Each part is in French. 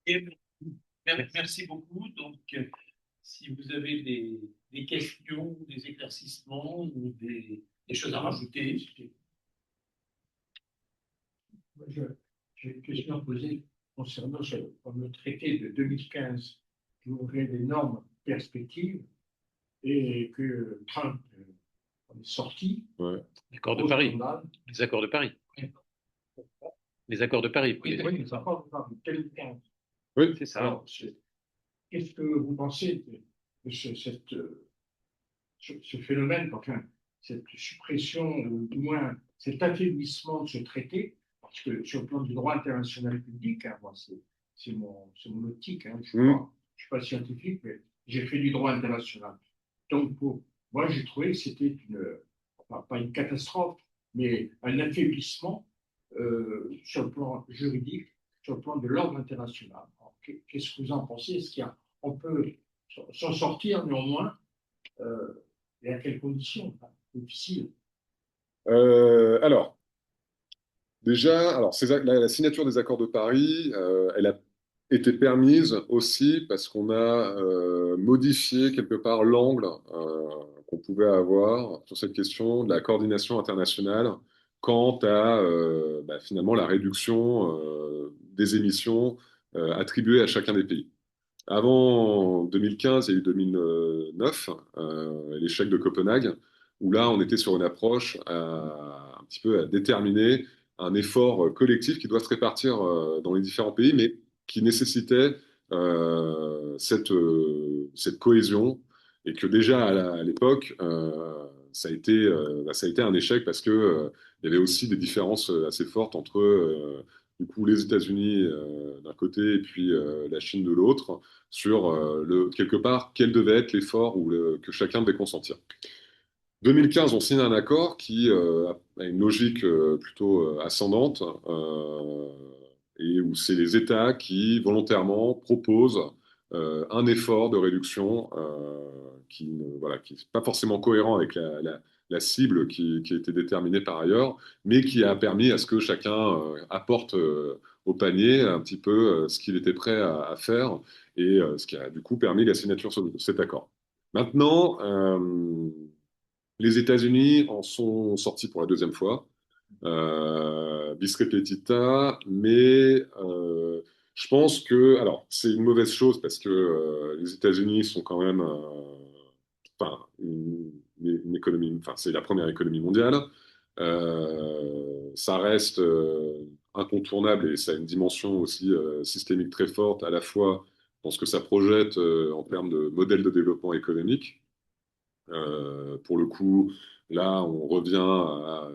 Et merci beaucoup. Donc, si vous avez des questions, des éclaircissements ou des choses à rajouter. J'ai une question à poser concernant ce fameux traité de 2015 qui ouvrait d'énormes perspectives et que Trump en est sorti. Ouais. L'accord de Paris. Les accords de Paris. Les accords de Paris. Oui, les accords de Paris, 2015. Oui, c'est ça. Alors, qu'est-ce que vous pensez de ce phénomène, enfin, cette suppression, ou du moins cet affaiblissement de ce traité, parce que sur le plan du droit international public, hein, moi, c'est mon optique, hein, je ne suis pas scientifique, mais j'ai fait du droit international. Donc, moi, j'ai trouvé que c'était enfin, pas une catastrophe, mais un affaiblissement sur le plan juridique, sur le plan de l'ordre international. Qu'est-ce que vous en pensez? Est-ce qu'on peut s'en sortir néanmoins et à quelles conditions? Enfin, difficile. Alors, déjà, la signature des accords de Paris, elle a été permise aussi parce qu'on a modifié quelque part l'angle qu'on pouvait avoir sur cette question de la coordination internationale quant à finalement la réduction des émissions attribuées à chacun des pays. Avant 2015, il y a eu 2009, l'échec de Copenhague, où là, on était sur une approche un petit peu à déterminer un effort collectif qui doit se répartir dans les différents pays, mais qui nécessitait cette cohésion, et que déjà à l'époque, ça a été un échec parce que il y avait aussi des différences assez fortes entre du coup les États-Unis d'un côté et puis la Chine de l'autre sur quelque part quel devait être l'effort que chacun devait consentir. 2015, on signe un accord qui a une logique plutôt ascendante et où c'est les États qui volontairement proposent un effort de réduction qui n'est pas forcément cohérent avec la cible qui a été déterminée par ailleurs, mais qui a permis à ce que chacun apporte au panier un petit peu ce qu'il était prêt à faire et ce qui a du coup permis la signature de cet accord. Maintenant, les États-Unis en sont sortis pour la deuxième fois, bis repetita, mais je pense que, alors, c'est une mauvaise chose parce que les États-Unis sont quand même, enfin, une économie, enfin, c'est la première économie mondiale. Ça reste incontournable et ça a une dimension aussi systémique très forte, à la fois dans ce que ça projette en termes de modèle de développement économique. Pour le coup, là, on revient à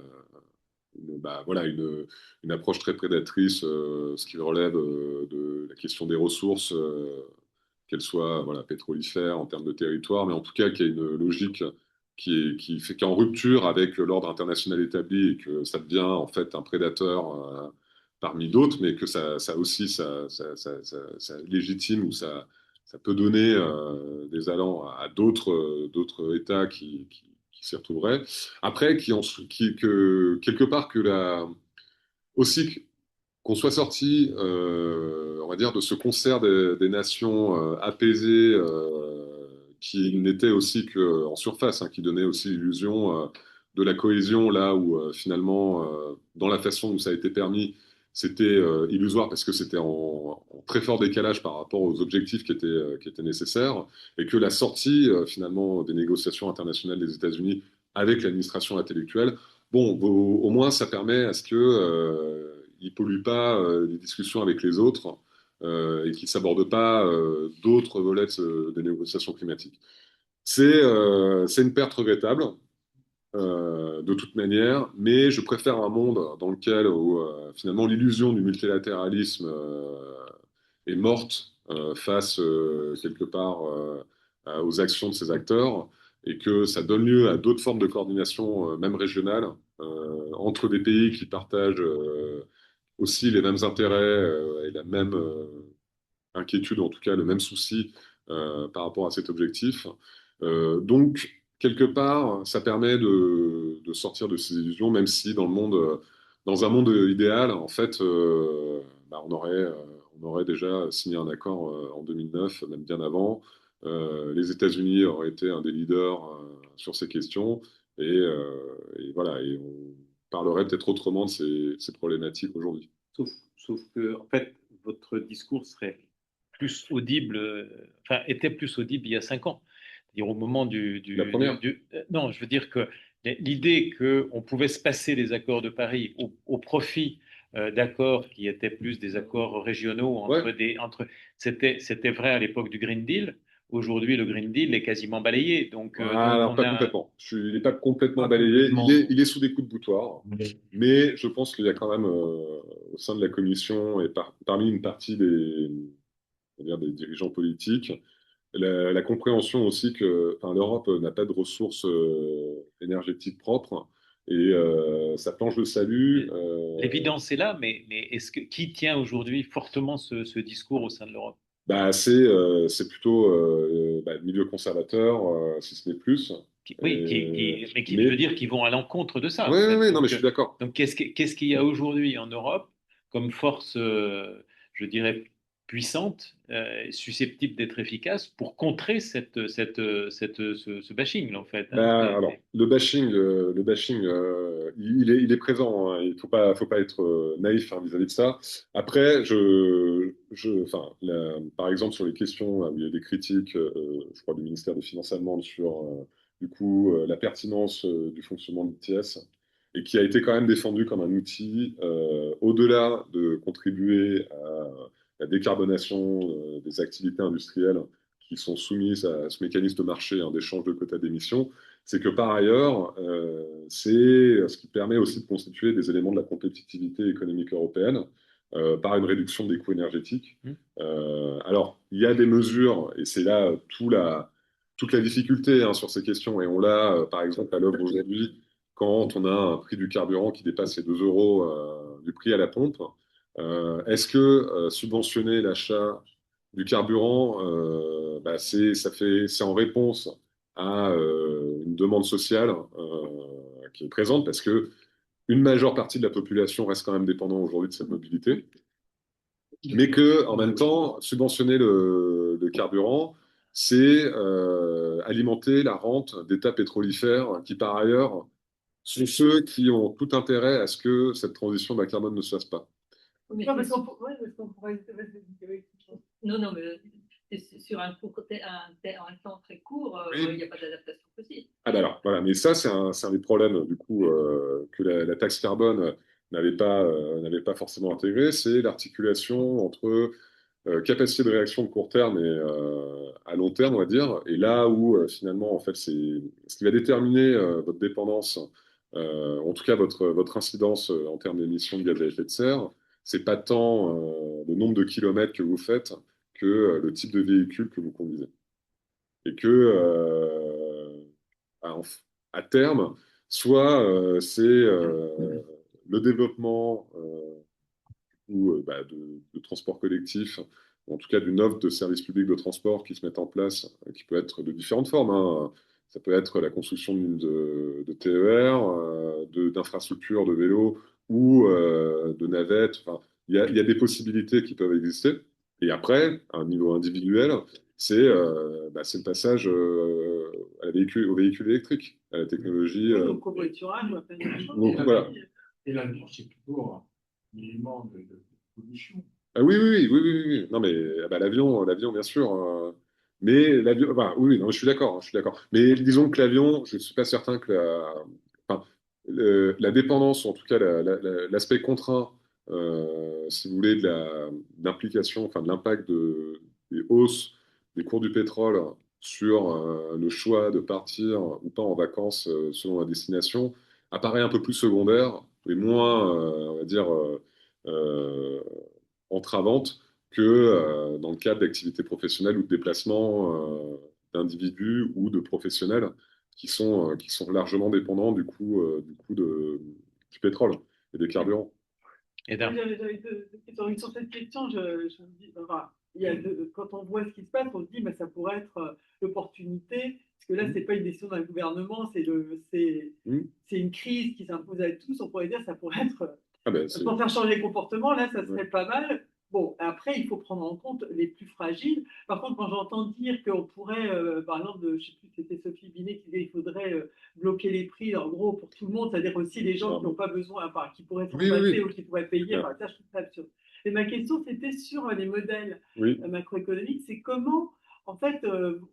une approche très prédatrice, ce qui relève de la question des ressources, qu'elles soient pétrolifères en termes de territoire, mais en tout cas qui a une logique qui est en rupture avec l'ordre international établi et que ça devient en fait un prédateur parmi d'autres, mais que ça aussi, ça légitime ou ça peut donner des allants à d'autres États qui s'y retrouveraient. Après, que quelque part aussi qu'on soit sorti, on va dire, de ce concert des nations apaisées, qui n'était aussi qu'en surface, hein, qui donnait aussi l'illusion de la cohésion, là où finalement, dans la façon où ça a été permis, c'était illusoire parce que c'était en très fort décalage par rapport aux objectifs qui étaient nécessaires, et que la sortie finalement des négociations internationales des États-Unis avec l'administration intellectuelle, bon, au moins ça permet à ce que ils ne polluent pas les discussions avec les autres et qu'ils ne s'abordent pas d'autres volets des négociations climatiques. C'est une perte regrettable de toute manière, mais je préfère un monde dans lequel où, finalement l'illusion du multilatéralisme est morte face quelque part aux actions de ces acteurs, et que ça donne lieu à d'autres formes de coordination, même régionale, entre des pays qui partagent aussi les mêmes intérêts et la même inquiétude, en tout cas le même souci par rapport à cet objectif. Donc, quelque part, ça permet de sortir de ces illusions, même si dans un monde idéal, en fait, on on aurait déjà signé un accord en 2009, même bien avant. Les États-Unis auraient été un des leaders sur ces questions et voilà, et on parlerait peut-être autrement de ces problématiques aujourd'hui. Sauf que, en fait, votre discours serait plus audible, enfin, était plus audible il y a 5 ans. C'est-à-dire au moment La première. non, je veux dire que l'idée qu'on pouvait se passer des accords de Paris au profit d'accords qui étaient plus des accords régionaux Ouais. c'était vrai à l'époque du Green Deal. Aujourd'hui, le Green Deal est quasiment balayé. Donc Voilà, on pas a. complètement. Il n'est pas complètement Pas balayé. complètement. Il est sous des coups de boutoir. Mais je pense qu'il y a quand même, au sein de la commission et parmi une partie on va dire des dirigeants politiques, la compréhension aussi que enfin, l'Europe n'a pas de ressources énergétiques propres et sa planche de salut. L'évidence est là, mais qui tient aujourd'hui fortement ce discours au sein de l'Europe? Bah, c'est plutôt le milieu conservateur, si ce n'est plus. Oui, mais je veux Mais dire qu'ils vont à l'encontre de ça, oui, en oui, fait. oui, non, mais je suis d'accord. Donc qu'est-ce qu'il y a aujourd'hui en Europe comme force, je dirais, puissante, susceptible d'être efficace pour contrer ce bashing, là, en fait, hein. Bah, alors, le bashing, il est présent, hein. Il faut pas être naïf hein, vis-à-vis de ça. Après, enfin, par exemple, sur les questions où il y a des critiques, je crois, du ministère des Finances allemande sur, du coup, la pertinence du fonctionnement de l'ITS, et qui a été quand même défendu comme un outil, au-delà de contribuer à la décarbonation des activités industrielles qui sont soumises à ce mécanisme de marché hein, d'échange de quotas d'émissions, c'est que par ailleurs, c'est ce qui permet aussi de constituer des éléments de la compétitivité économique européenne par une réduction des coûts énergétiques. Hmm. Alors, il y a des mesures, et c'est là toute la difficulté hein, sur ces questions, et on l'a par exemple à l'œuvre aujourd'hui, quand on a un prix du carburant qui dépasse les 2 euros du prix à la pompe. Est-ce que subventionner l'achat du carburant, c'est en réponse à une demande sociale qui est présente parce que une majeure partie de la population reste quand même dépendante aujourd'hui de cette mobilité, mais que en même temps, subventionner le carburant, c'est alimenter la rente d'États pétrolifères qui, par ailleurs, sont ceux qui ont tout intérêt à ce que cette transition bas carbone ne se fasse pas. Mais non, ouais, parce qu'on pourrait. Non, non, mais sur un temps très court, il n'y a pas d'adaptation possible. Ah ben alors, voilà, mais ça, c'est un des problèmes du coup que la taxe carbone n'avait pas forcément intégré, c'est l'articulation entre capacité de réaction de court terme et à long terme, on va dire. Et là où finalement, en fait, c'est ce qui va déterminer votre dépendance, en tout cas votre incidence en termes d'émissions de gaz à effet de serre, c'est pas tant le nombre de kilomètres que vous faites que le type de véhicule que vous conduisez. Et que à, à terme, soit c'est le développement de transport collectif, ou en tout cas d'une offre de services publics de transport qui se met en place, qui peut être de différentes formes, hein. Ça peut être la construction de TER, d'infrastructures de vélo ou de navettes. Enfin, il y a des possibilités qui peuvent exister. Et après, à un niveau individuel, c'est le passage au véhicule électrique, à la technologie. Oui, donc covoiturage, on appelle ça. Donc, voilà. Et l'avion, c'est toujours un élément de pollution. Ah oui, oui, oui, oui, oui, oui. Non, mais ah bah, l'avion, bien sûr. Mais l'avion, enfin, oui, oui, non, je suis d'accord, hein, je suis d'accord. Mais disons que l'avion, je ne suis pas certain que enfin, la dépendance, ou en tout cas l'aspect contraint, si vous voulez, d'implication, enfin de l'impact des hausses des cours du pétrole sur le choix de partir ou pas en vacances selon la destination, apparaît un peu plus secondaire et moins, on va dire, euh, entravante que dans le cadre d'activités professionnelles ou de déplacements d'individus ou de professionnels qui sont largement dépendants du pétrole et des carburants. Et J'avais deux questions. Sur cette question, je me dis, enfin, quand on voit ce qui se passe, on se dit, mais ça pourrait être l'opportunité, parce que là, c'est pas une décision d'un gouvernement, c'est une crise qui s'impose à tous. On pourrait dire, ça pourrait être, Ah ben, pour faire changer les comportements, là, ça serait pas mal Bon, après, il faut prendre en compte les plus fragiles. Par contre, quand j'entends dire qu'on pourrait, par exemple, je ne sais plus, c'était Sophie Binet qui disait qu'il faudrait bloquer les prix, en gros, pour tout le monde, c'est-à-dire aussi les gens qui n'ont pas besoin, enfin, qui pourraient s'en passer ou qui pourraient payer. Enfin, ça, je trouve ça absurde. Et ma question, c'était sur les modèles macroéconomiques. C'est comment, en fait,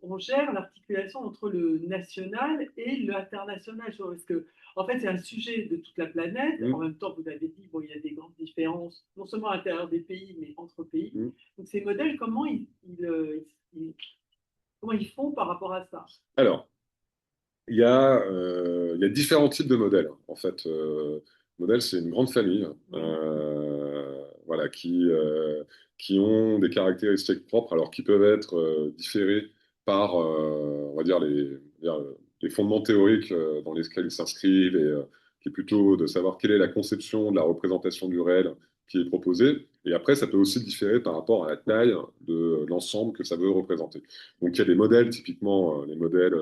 on gère l'articulation entre le national et l'international. Parce que en fait, c'est un sujet de toute la planète. En même temps, vous avez dit, bon, il y a des grandes différences, non seulement à l'intérieur des pays, mais entre pays. Donc, ces modèles, comment ils font par rapport à ça? Alors, il y a différents types de modèles. En fait, modèles, c'est une grande famille, voilà, qui ont des caractéristiques propres, alors qui peuvent être différés par, on va dire, les fondements théoriques dans lesquels ils s'inscrivent, et qui est plutôt de savoir quelle est la conception de la représentation du réel qui est proposée. Et après, ça peut aussi différer par rapport à la taille de l'ensemble que ça veut représenter. Donc, il y a des modèles, typiquement les modèles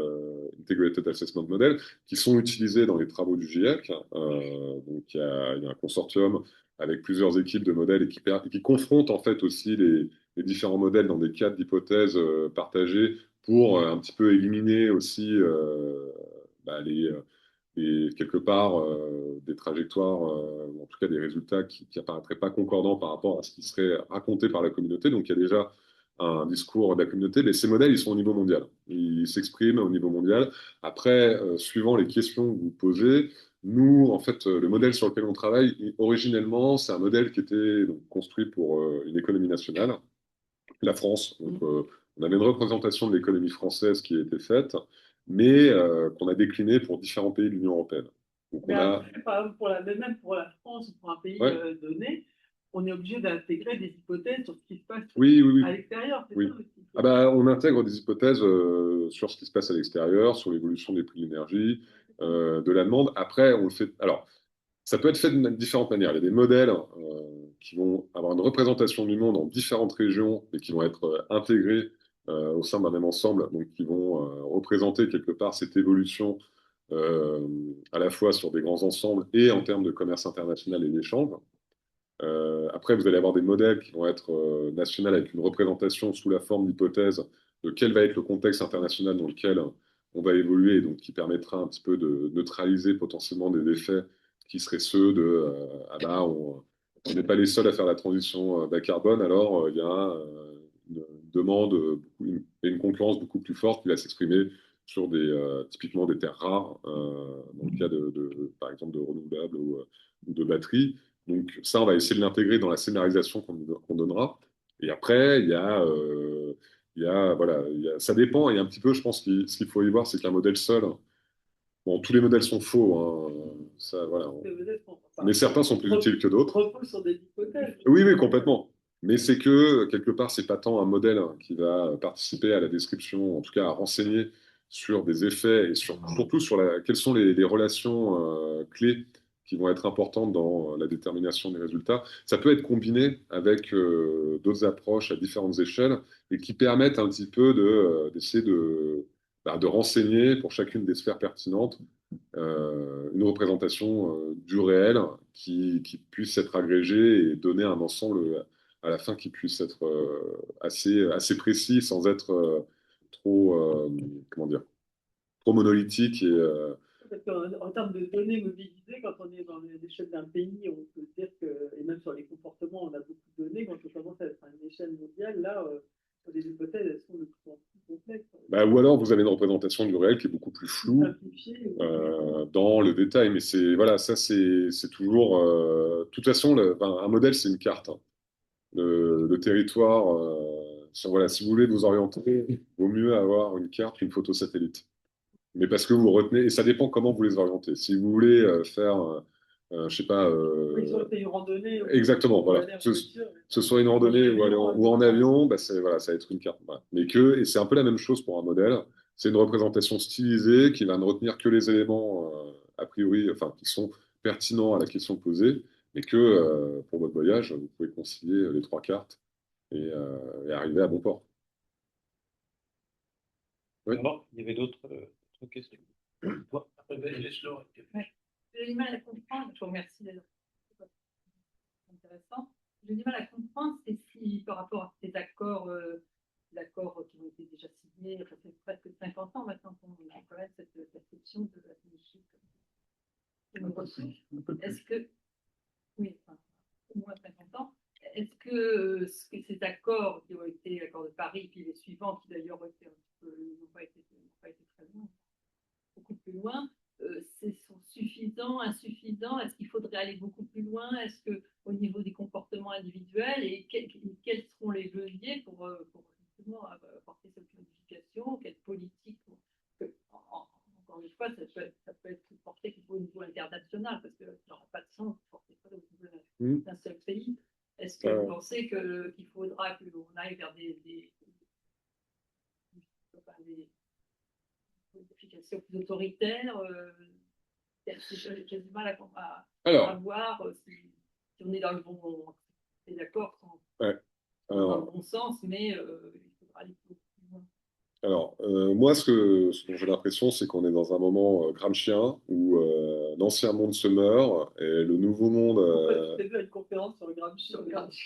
Integrated Assessment Model, qui sont utilisés dans les travaux du GIEC. Donc, il y a un consortium avec plusieurs équipes de modèles et qui confrontent en fait aussi les différents modèles dans des cadres d'hypothèses partagées pour un petit peu éliminer aussi bah, quelque part des trajectoires, ou en tout cas des résultats qui apparaîtraient pas concordants par rapport à ce qui serait raconté par la communauté. Donc il y a déjà un discours de la communauté, mais ces modèles, ils sont au niveau mondial. Ils s'expriment au niveau mondial. Après, suivant les questions que vous posez, nous, en fait, le modèle sur lequel on travaille, originellement, c'est un modèle qui était donc, construit pour une économie nationale, la France. Donc, on avait une représentation de l'économie française qui a été faite, mais qu'on a décliné pour différents pays de l'Union européenne. Donc, mais après, par exemple, même pour la France ou pour un pays donné, on est obligé d'intégrer des hypothèses sur ce qui se passe à l'extérieur. C'est ça aussi. Ah bah, on intègre des hypothèses sur ce qui se passe à l'extérieur, sur l'évolution des prix de l'énergie, de la demande. Après, on le fait. Alors, ça peut être fait de différentes manières. Il y a des modèles qui vont avoir une représentation du monde en différentes régions et qui vont être intégrés au sein d'un même ensemble, donc qui vont représenter quelque part cette évolution à la fois sur des grands ensembles et en termes de commerce international et d'échange. Après, vous allez avoir des modèles qui vont être nationaux avec une représentation sous la forme d'hypothèse de quel va être le contexte international dans lequel on va évoluer, et donc qui permettra un petit peu de neutraliser potentiellement des effets qui seraient ceux de ah bah, on n'est pas les seuls à faire la transition bas carbone, alors il y a une demande et une concurrence beaucoup plus forte qui va s'exprimer sur typiquement des terres rares, dans le cas par exemple de renouvelables ou de batteries. Donc ça, on va essayer de l'intégrer dans la scénarisation qu'on donnera. Et après, voilà, ça dépend. Et un petit peu, je pense ce qu'il faut y voir, c'est qu'un modèle seul, bon, tous les modèles sont faux, hein, ça, voilà. Mais certains sont plus utiles que d'autres. Repose sur des hypothèses. Oui, oui, complètement. Mais c'est que, quelque part, c'est pas tant un modèle qui va participer à la description, en tout cas à renseigner sur des effets et surtout sur quelles sont les relations clés qui vont être importantes dans la détermination des résultats. Ça peut être combiné avec d'autres approches à différentes échelles et qui permettent un petit peu d'essayer de renseigner pour chacune des sphères pertinentes une représentation du réel qui puisse être agrégée et donner un ensemble à la fin qui puisse être assez précis sans être trop, comment dire, trop monolithique. Parce qu'en termes de données mobilisées, quand on est dans l'échelle d'un pays, on peut dire que, et même sur les comportements, on a beaucoup de données. Quand on commence à être à une échelle mondiale, là, les hypothèses, elles sont de plus en plus complexes. Bah, ou alors vous avez une représentation du réel qui est beaucoup plus floue dans le détail. Mais voilà, ça c'est toujours. De toute façon, un modèle c'est une carte. Hein. Le territoire. Voilà, si vous voulez vous orienter, il vaut mieux avoir une carte qu'une photo satellite. Mais parce que vous retenez, et ça dépend comment vous les orientez. Si vous voulez faire, je sais pas. Une randonnée. Exactement, voilà. Ce soit une randonnée ou en avion, bah voilà, ça va être une carte. Voilà. Et c'est un peu la même chose pour un modèle. C'est une représentation stylisée qui va ne retenir que les éléments a priori, enfin, qui sont pertinents à la question posée, mais que pour votre voyage, vous pouvez concilier les trois cartes et arriver à bon port. Oui. Alors, il y avait d'autres questions. J'ai du mal à comprendre. Je vous remercie d'être intéressant. j'ai du mal à comprendre, c'est si par rapport à ces accords, qui ont été déjà signés, enfin, c'est presque 50 ans maintenant qu'on a quand même cette perception de la politique comme une ressource. Est-ce que, oui, enfin, au moins 50 ans, est-ce que, ces accords qui ont été l'accord de Paris, puis les suivants, qui d'ailleurs ont été un petit peu, n'ont pas été très loin, beaucoup plus loin, sont suffisants, insuffisants? Est-ce qu'il faudrait aller beaucoup plus loin? Est-ce que au niveau des comportements individuels, et quels seront les leviers pour justement apporter cette modification? Quelle politique encore une fois, ça peut être porté au niveau international, parce que ça n'aura pas de sens de porter ça au niveau d'un seul pays. Est-ce que vous pensez qu'il faudra que l'on aille vers des modifications plus autoritaires? J'ai du mal à voir si on est dans le bon, les accords sont dans le bon sens, mais il faudra aller plus loin. Alors, moi, ce dont j'ai l'impression, c'est qu'on est dans un moment gramscien où l'ancien monde se meurt et le nouveau monde. J'ai vu une conférence sur le Gramsci.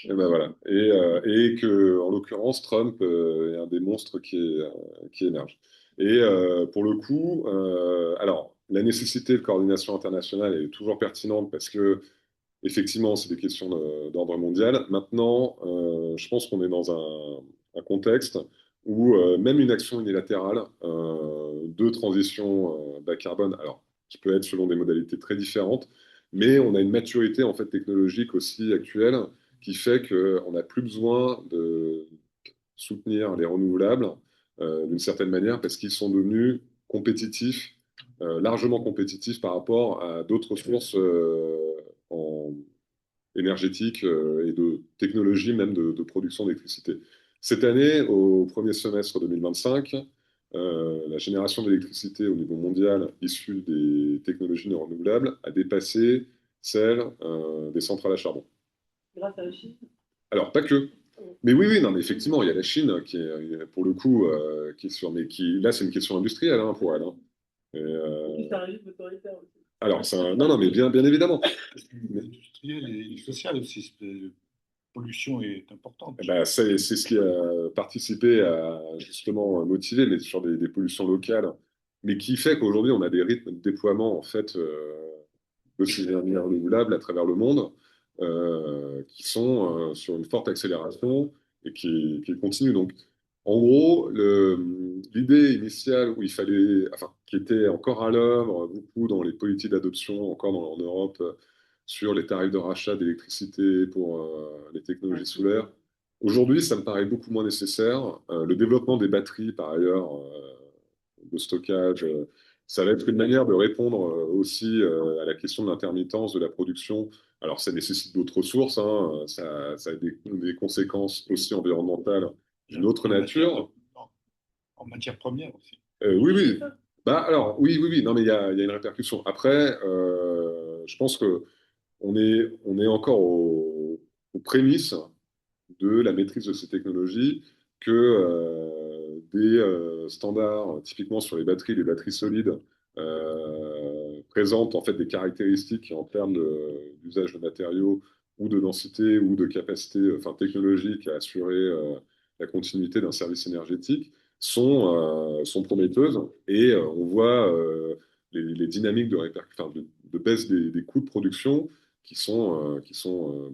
Et ben voilà. Et que, en l'occurrence, Trump est un des monstres qui émerge. Et pour le coup, alors, la nécessité de coordination internationale est toujours pertinente parce que, effectivement, c'est des questions d'ordre mondial. Maintenant, je pense qu'on est dans un contexte où même une action unilatérale de transition bas carbone, alors qui peut être selon des modalités très différentes, mais on a une maturité en fait technologique aussi actuelle qui fait qu'on n'a plus besoin de soutenir les renouvelables d'une certaine manière parce qu'ils sont devenus compétitifs, largement compétitifs par rapport à d'autres sources énergétiques et de technologies même de production d'électricité. Cette année, au premier semestre 2025, la génération d'électricité au niveau mondial issue des technologies non renouvelables a dépassé celle des centrales à charbon. Grâce à la Chine? Alors, pas que. Mais oui, non, mais effectivement, il y a la Chine qui est, pour le coup, qui est sur, mais qui, là, c'est une question industrielle pour elle. Et puis c'est un régime autoritaire aussi. Alors, non, mais bien évidemment. Industriel et social aussi, la pollution est importante. Ben, c'est ce qui a participé à justement motiver, mais sur des pollutions locales, mais qui fait qu'aujourd'hui, on a des rythmes de déploiement en fait de ces énergies renouvelables à travers le monde qui sont sur une forte accélération et qui continuent. Donc, en gros, l'idée initiale où il fallait, enfin, qui était encore à l'œuvre beaucoup dans les politiques d'adoption, encore en Europe, sur les tarifs de rachat d'électricité pour les technologies solaires, aujourd'hui, ça me paraît beaucoup moins nécessaire. Le développement des batteries, par ailleurs, de stockage, ça va être une manière de répondre aussi à la question de l'intermittence de la production. Alors, ça nécessite d'autres ressources, hein, ça a des conséquences aussi environnementales d'une autre nature. En matière première aussi. Oui, oui. Bah, alors, oui. Non, mais il y a une répercussion. Après, je pense que on est encore aux prémices de la maîtrise de ces technologies, que des standards, typiquement sur les batteries solides, présentent en fait des caractéristiques en termes d'usage de matériaux ou de densité ou de capacité enfin, technologique à assurer la continuité d'un service énergétique, sont prometteuses. Et on voit les dynamiques de baisse des coûts de production qui sont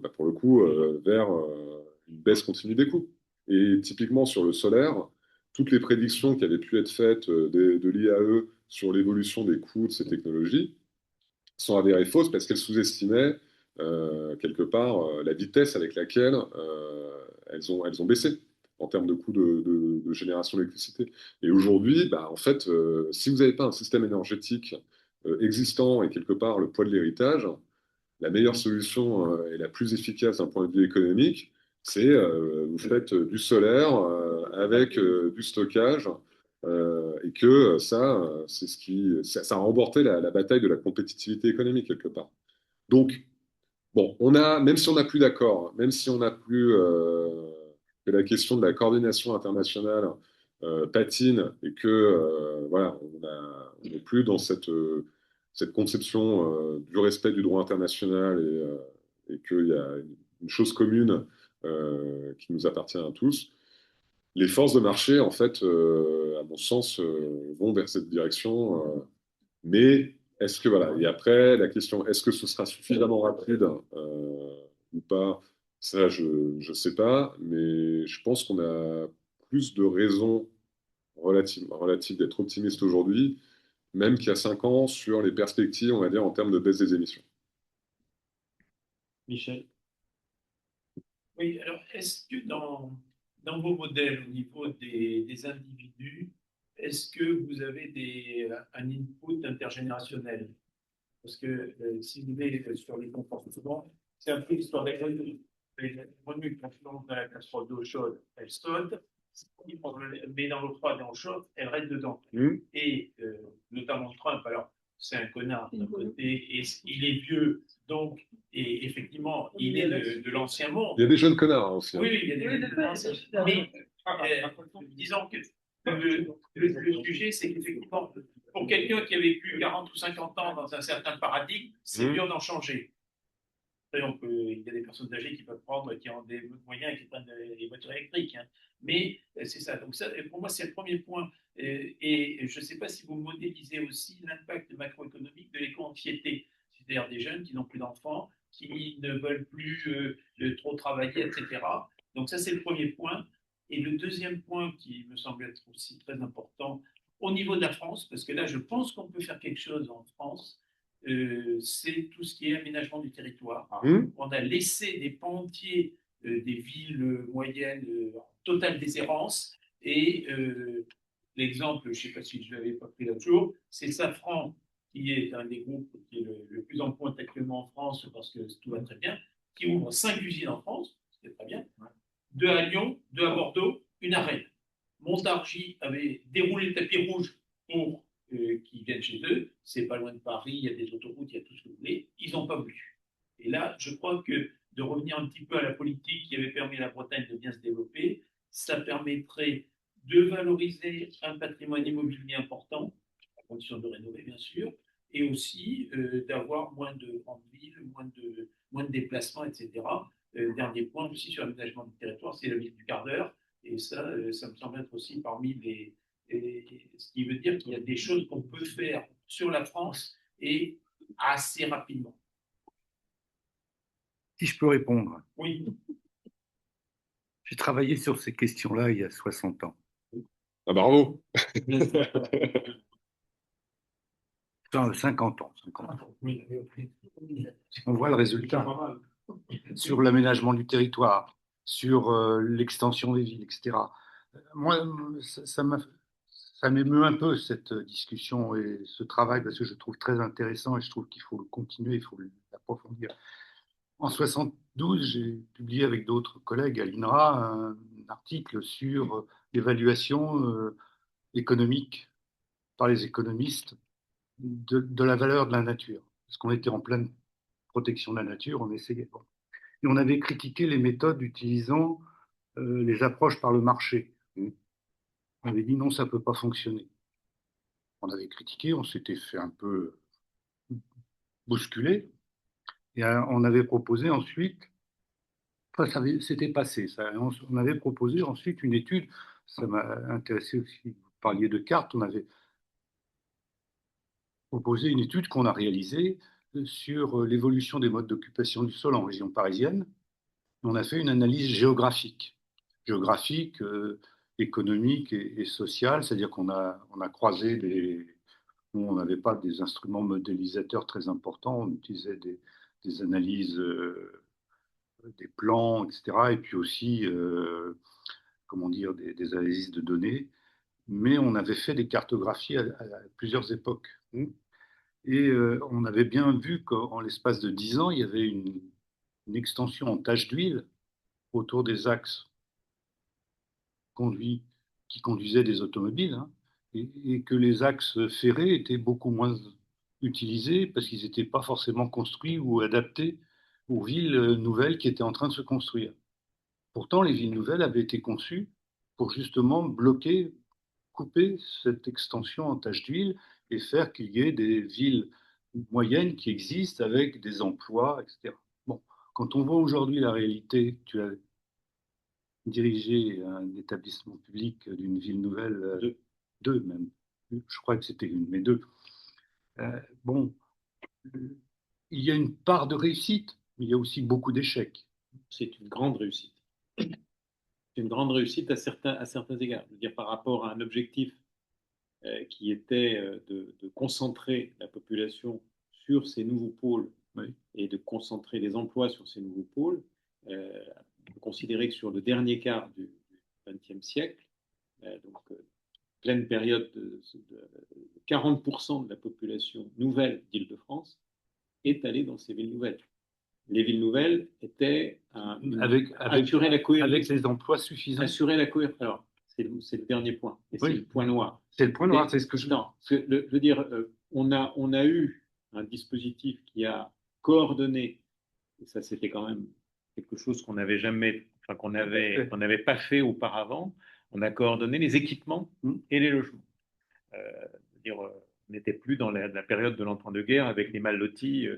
bah, pour le coup vers une baisse continue des coûts. Et typiquement sur le solaire, toutes les prédictions qui avaient pu être faites de l'IAE sur l'évolution des coûts de ces technologies sont avérées fausses parce qu'elles sous-estimaient quelque part la vitesse avec laquelle elles ont baissé en termes de coûts de génération d'électricité. Et aujourd'hui, bah, en fait, si vous n'avez pas un système énergétique existant et quelque part le poids de l'héritage, la meilleure solution et la plus efficace d'un point de vue économique, c'est vous faites du solaire avec du stockage et que c'est ce ça a remporté la bataille de la compétitivité économique quelque part. Donc, bon, même si on n'a plus d'accord, même si on n'a plus que la question de la coordination internationale patine et que voilà, on n'est plus dans cette conception du respect du droit international et qu'il y a une chose commune qui nous appartient à tous. Les forces de marché, en fait, à mon sens, vont vers cette direction. Mais est-ce que, voilà, et après, la question, est-ce que ce sera suffisamment rapide ou pas? Ça, je ne sais pas, mais je pense qu'on a plus de raisons relatives d'être optimiste aujourd'hui, même qu'il y a 5 ans, sur les perspectives, on va dire, en termes de baisse des émissions. Michel? Oui, alors est-ce que dans vos modèles au niveau des individus, est-ce que vous avez un input intergénérationnel? Parce que si vous voulez, sur les comportements, c'est un peu l'histoire des grenouilles. Les grenouilles, quand elles dans la casserole d'eau chaude, elles sautent. Mais dans l'eau froide et en chaude, elles restent dedans. Et notamment Trump, alors c'est un connard d'un côté, et il est vieux, donc, et effectivement, il est de l'ancien monde. Il y a des jeunes connards aussi. Oui, oui, il y a des jeunes connards. Mais disons que le sujet, c'est qu'effectivement, pour quelqu'un qui a vécu 40 ou 50 ans dans un certain paradigme, c'est dur d'en changer. Après, il y a des personnes âgées qui peuvent prendre, qui ont des moyens et qui prennent des voitures électriques. Hein. Mais c'est ça. Donc, ça, pour moi, c'est le premier point. Et je ne sais pas si vous modélisez aussi l'impact macroéconomique de l'éco-anxiété. C'est-à-dire des jeunes qui n'ont plus d'enfants, qui ne veulent plus trop travailler, etc. Donc, ça, c'est le premier point. Et le deuxième point qui me semble être aussi très important au niveau de la France, parce que là, je pense qu'on peut faire quelque chose en France, c'est tout ce qui est aménagement du territoire. On a laissé des pans entiers des villes moyennes en totale déshérence. Et l'exemple, je ne sais pas si je ne l'avais pas pris l'autre jour, c'est Safran, qui est un des groupes qui est le plus en pointe actuellement en France parce que tout va très bien, qui ouvre 5 usines en France, c'est très bien, 2 à Lyon, 2 à Bordeaux, une à Rennes. Montargis avait déroulé le tapis rouge pour qui viennent chez eux. C'est pas loin de Paris, il y a des autoroutes, il y a tout ce que vous voulez. Ils n'ont pas voulu. Et là, je crois que de revenir un petit peu à la politique qui avait permis à la Bretagne de bien se développer, ça permettrait de valoriser un patrimoine immobilier important, à condition de rénover bien sûr, et aussi d'avoir moins de grandes villes, moins de déplacements, etc. Dernier point aussi sur l'aménagement du territoire, c'est la ville du quart d'heure. Et ça me semble être aussi parmi ce qui veut dire qu'il y a des choses qu'on peut faire sur la France et assez rapidement. Si je peux répondre. Oui. J'ai travaillé sur ces questions-là il y a 60 ans. Ah, bravo. 50 ans. 50 ans. On voit le résultat sur l'aménagement du territoire, sur l'extension des villes, etc. Moi, ça m'émeut un peu cette discussion et ce travail parce que je trouve très intéressant et je trouve qu'il faut le continuer, il faut l'approfondir. En 72, j'ai publié avec d'autres collègues à l'INRA un article sur l'évaluation économique par les économistes de la valeur de la nature. Parce qu'on était en pleine protection de la nature, on essayait. Et on avait critiqué les méthodes utilisant les approches par le marché. On avait dit non, ça ne peut pas fonctionner. On avait critiqué, on s'était fait un peu bousculer. Et on avait proposé ensuite, enfin, c'était passé, ça, on avait proposé ensuite une étude, ça m'a intéressé aussi, vous parliez de cartes, on avait proposé une étude qu'on a réalisée sur l'évolution des modes d'occupation du sol en région parisienne. On a fait une analyse géographique, économique et sociale, c'est-à-dire qu'on a croisé on n'avait pas des instruments modélisateurs très importants, on utilisait des analyses, des plans, etc., et puis aussi, comment dire, des analyses de données. Mais on avait fait des cartographies à plusieurs époques. Et on avait bien vu qu'en l'espace de 10 ans, il y avait une extension en taches d'huile autour des axes qui conduisaient des automobiles, hein, et que les axes ferrés étaient beaucoup moins utilisés parce qu'ils n'étaient pas forcément construits ou adaptés aux villes nouvelles qui étaient en train de se construire. Pourtant, les villes nouvelles avaient été conçues pour justement bloquer, couper cette extension en taches d'huile et faire qu'il y ait des villes moyennes qui existent avec des emplois, etc. Bon, quand on voit aujourd'hui la réalité, tu as dirigé un établissement public d'une ville nouvelle, deux même, je crois que c'était une, mais deux. Bon, il y a une part de réussite, mais il y a aussi beaucoup d'échecs. C'est une grande réussite. C'est une grande réussite à certains égards. Je veux dire, par rapport à un objectif qui était de concentrer la population sur ces nouveaux pôles, oui, et de concentrer les emplois sur ces nouveaux pôles, on peut considérer que sur le dernier quart du XXe siècle, donc pleine période de 40% de la population nouvelle d'Île-de-France est allée dans ces villes nouvelles. Les villes nouvelles étaient assurer la cohérence. Avec les emplois suffisants. Assurer la cohérence. Alors, c'est le dernier point. Et oui, c'est le point noir. C'est le point noir, c'est ce que je... Non, je veux dire, on a eu un dispositif qui a coordonné, et ça c'était quand même quelque chose qu'on n'avait jamais, enfin qu'on n'avait pas fait auparavant, on a coordonné les équipements et les logements. Dire, on n'était plus dans la période de l'entre-deux-guerres avec les mal lotis,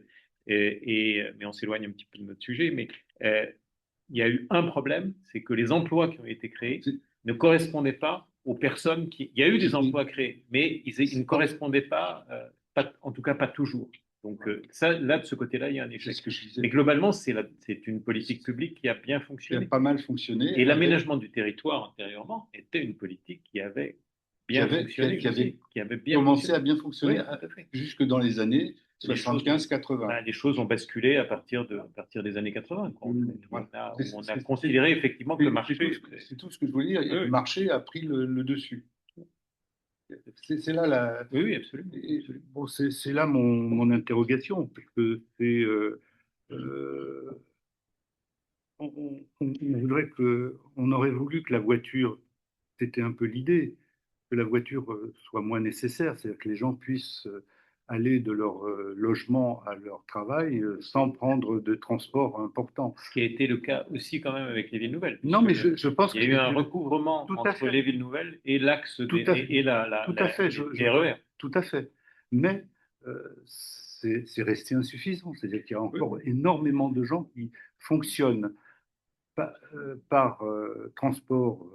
mais on s'éloigne un petit peu de notre sujet, mais il y a eu un problème, c'est que les emplois qui ont été créés ne correspondaient pas aux personnes qui... Il y a eu des emplois créés, mais ils ne correspondaient pas, en tout cas pas toujours. Donc ça, là, de ce côté-là, il y a un échec. Ce que je disais. Mais globalement, c'est une politique publique qui a bien fonctionné. Qui a pas mal fonctionné. Et l'aménagement du territoire antérieurement était une politique qui avait bien fonctionné, qui avait bien commencé à bien fonctionner, oui, jusque dans les années 75-80. Les choses ont basculé à partir des années 80. On a considéré effectivement que le marché... C'est tout ce que je voulais dire. Le marché a pris le dessus. C'est là la... Oui, absolument. Bon, c'est là mon interrogation, parce que c'est... on aurait voulu que la voiture, c'était un peu l'idée, que la voiture soit moins nécessaire, c'est-à-dire que les gens puissent aller de leur logement à leur travail sans prendre de transport important. Ce qui a été le cas aussi quand même avec les villes nouvelles. Non, mais je pense qu'il y a eu un recouvrement entre les villes nouvelles et l'axe et la RER. Tout à fait. Mais c'est resté insuffisant. C'est-à-dire qu'il y a encore énormément de gens qui fonctionnent par transport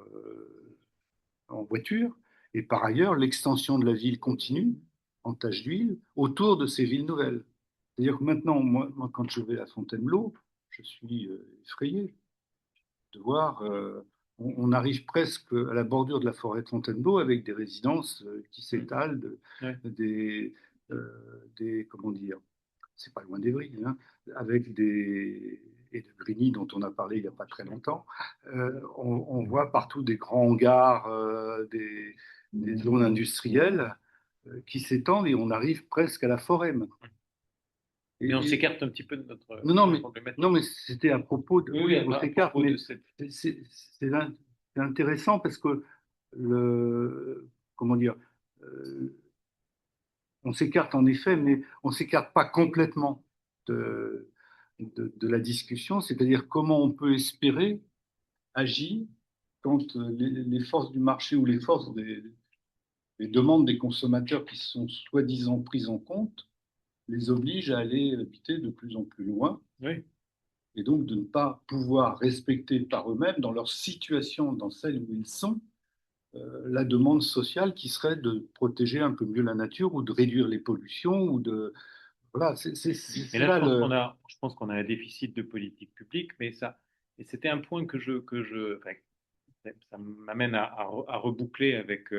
en voiture. Et par ailleurs, l'extension de la ville continue en tache d'huile autour de ces villes nouvelles. C'est-à-dire que maintenant, moi, quand je vais à Fontainebleau, je suis effrayé de voir, on arrive presque à la bordure de la forêt de Fontainebleau avec des résidences qui s'étalent, des comment dire, c'est pas loin d'Evry, hein, avec et de Grigny dont on a parlé il n'y a pas très longtemps, on voit partout des grands hangars, des zones industrielles qui s'étendent et on arrive presque à la forêt maintenant. Mais on s'écarte un petit peu de notre problématique. Non, mais c'était à propos de... Oui, on s'écarte, mais c'est intéressant parce que comment dire, on s'écarte en effet, mais on ne s'écarte pas complètement de la discussion, c'est-à-dire comment on peut espérer agir quand les forces du marché ou les forces des demandes des consommateurs qui sont soi-disant prises en compte les obligent à aller habiter de plus en plus loin, oui, et donc de ne pas pouvoir respecter par eux-mêmes, dans leur situation, dans celle où ils sont, la demande sociale qui serait de protéger un peu mieux la nature ou de réduire les pollutions ou de... Voilà, mais là, je pense qu'on a un déficit de politique publique, mais et c'était un point ça m'amène à reboucler avec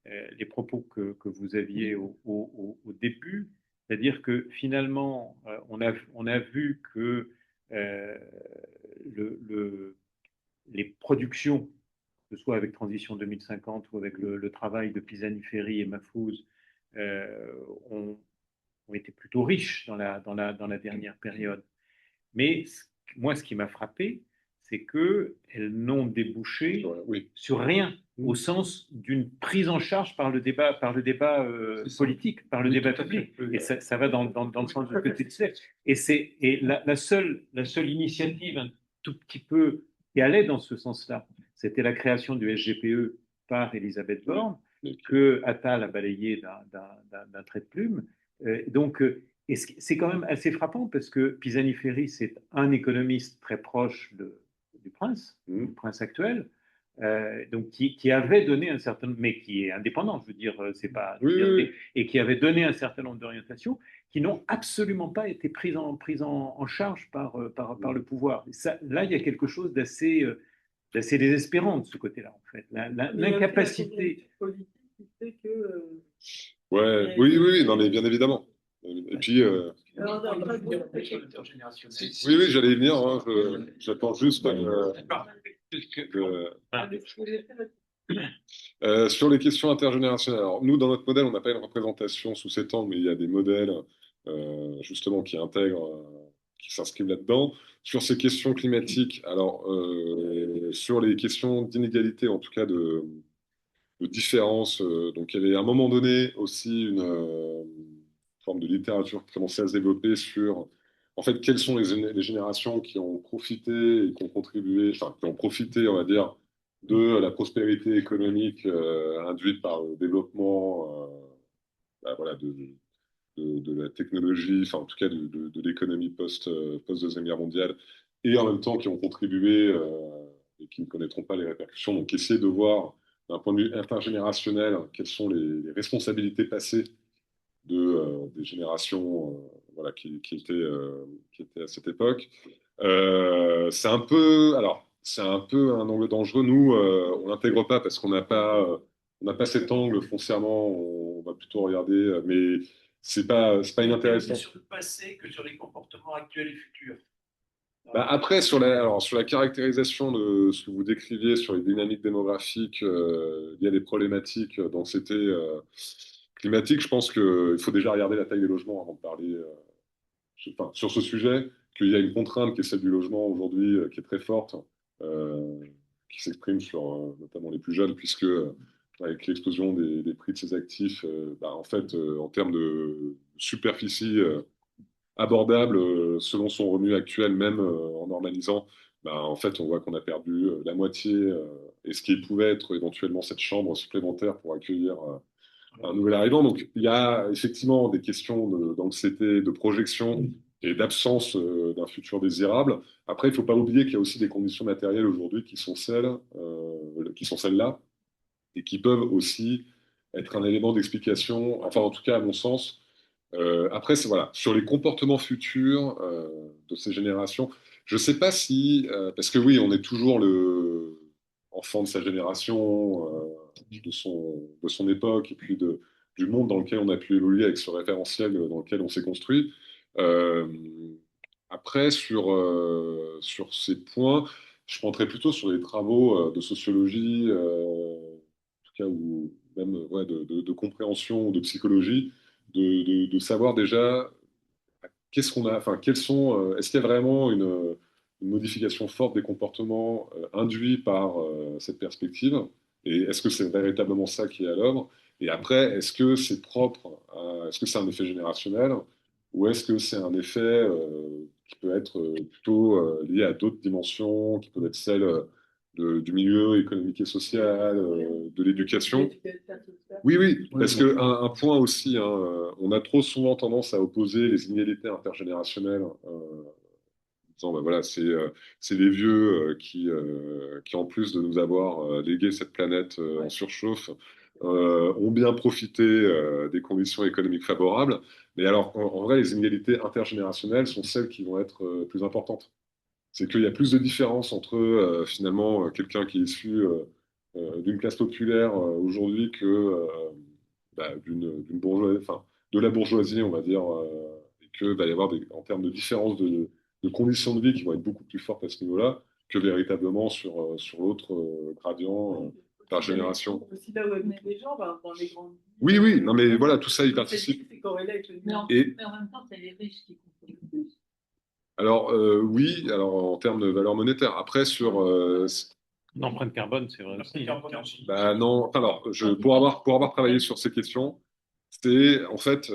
les propos que vous aviez au début, c'est-à-dire que finalement, on a vu que les productions, que ce soit avec Transition 2050 ou avec le travail de Pisani-Ferry et Mahfouz, ont été plutôt riches dans la dernière période. Mais moi, ce qui m'a frappé, c'est qu'elles n'ont débouché sur rien, au sens d'une prise en charge par le débat politique, par le débat public. Et ça va dans le sens de ce que tu disais. Et la seule initiative un tout petit peu qui allait dans ce sens-là, c'était la création du SGPE par Elisabeth Borne, que Attal a balayé d'un trait de plume. Et c'est quand même assez frappant parce que Pisani-Ferry, c'est un économiste très proche du prince actuel, donc qui avait donné un certain, mais qui est indépendant, je veux dire, c'est pas, Oui, oui, oui. et qui avait donné un certain nombre d'orientations qui n'ont absolument pas été prises en charge par le pouvoir. Et ça, là, il y a quelque chose d'assez désespérant de ce côté-là, en fait. L'incapacité. Politique qui fait que. Ouais, oui, oui, oui, non, mais bien évidemment. Et puis, Alors, après, oui, oui, j'allais y venir. Hein, j'attends juste. Sur les questions intergénérationnelles, alors nous, dans notre modèle, on n'a pas une représentation sous cet angle, mais il y a des modèles justement qui intègrent, qui s'inscrivent là-dedans. Sur ces questions climatiques, alors sur les questions d'inégalité, en tout cas de différence, donc il y avait à un moment donné aussi une forme de littérature qui commençait à se développer sur en fait quelles sont les générations qui ont profité et qui ont contribué, enfin qui ont profité, on va dire, de la prospérité économique induite par le développement bah, voilà, de la technologie, enfin en tout cas de l'économie post-Deuxième Guerre mondiale, et en même temps qui ont contribué et qui ne connaîtront pas les répercussions. Donc essayer de voir d'un point de vue intergénérationnel quelles sont les responsabilités passées des générations voilà, qui étaient à cette époque. C'est un peu un angle dangereux. Nous, on l'intègre pas parce on n'a pas cet angle foncièrement. On va plutôt regarder, mais c'est pas inintéressant. Sur le passé que sur les comportements actuels et futurs. Bah après, sur la caractérisation de ce que vous décriviez sur les dynamiques démographiques, il y a des problématiques d'anxiété climatique. Je pense qu'il faut déjà regarder la taille des logements avant de parler enfin, sur ce sujet, qu'il y a une contrainte qui est celle du logement aujourd'hui, qui est très forte, euh, qui s'exprime sur notamment les plus jeunes, puisque avec l'explosion des prix de ces actifs, bah, en fait, en termes de superficie abordable selon son revenu actuel, même en normalisant, bah, en fait, on voit qu'on a perdu la moitié et ce qui pouvait être éventuellement cette chambre supplémentaire pour accueillir un nouvel arrivant. Donc, il y a effectivement des questions d'anxiété, de projection et d'absence d'un futur désirable. Après, il ne faut pas oublier qu'il y a aussi des conditions matérielles aujourd'hui qui sont celles-là et qui peuvent aussi être un élément d'explication, enfin, en tout cas, à mon sens, après, voilà, sur les comportements futurs de ces générations, je ne sais pas si, parce que oui, on est toujours le enfant de sa génération, de son époque, et puis du monde dans lequel on a pu évoluer avec ce référentiel dans lequel on s'est construit. Euh, Après, sur ces points, je prendrais plutôt sur les travaux de sociologie, en tout cas, ou même ouais, de compréhension ou de psychologie, de savoir déjà qu'est-ce qu'on a, enfin, est-ce qu'il y a vraiment une modification forte des comportements induits par cette perspective, et est-ce que c'est véritablement ça qui est à l'œuvre? Et après, est-ce que c'est propre, est-ce que c'est un effet générationnel, ou est-ce que c'est un effet qui peut être plutôt lié à d'autres dimensions, qui peuvent être celles du milieu économique et social, de l'éducation? Oui, oui, parce que un point aussi, hein, on a trop souvent tendance à opposer les inégalités intergénérationnelles, en disant, ben voilà, c'est les vieux qui, en plus de nous avoir légué cette planète en surchauffe, ont bien profité des conditions économiques favorables. Mais alors, en vrai, les inégalités intergénérationnelles sont celles qui vont être plus importantes. C'est qu'il y a plus de différence entre finalement quelqu'un qui est issu d'une classe populaire aujourd'hui que d'une bourgeoisie, enfin de la bourgeoisie, on va dire, et que va y avoir en termes de différence de conditions de vie qui vont être beaucoup plus fortes à ce niveau-là que véritablement sur l'autre gradient par génération. Aussi là où habitent les gens, dans les grandes villes. Oui, oui, non mais voilà, tout ça y participe. C'est corrélé avec le Mais en Et- même temps, c'est les riches qui consomment le plus. Alors oui, alors en termes de valeur monétaire. Après sur L'empreinte carbone, c'est vrai aussi. bah non, enfin, alors, pour avoir travaillé sur ces questions, c'est en fait,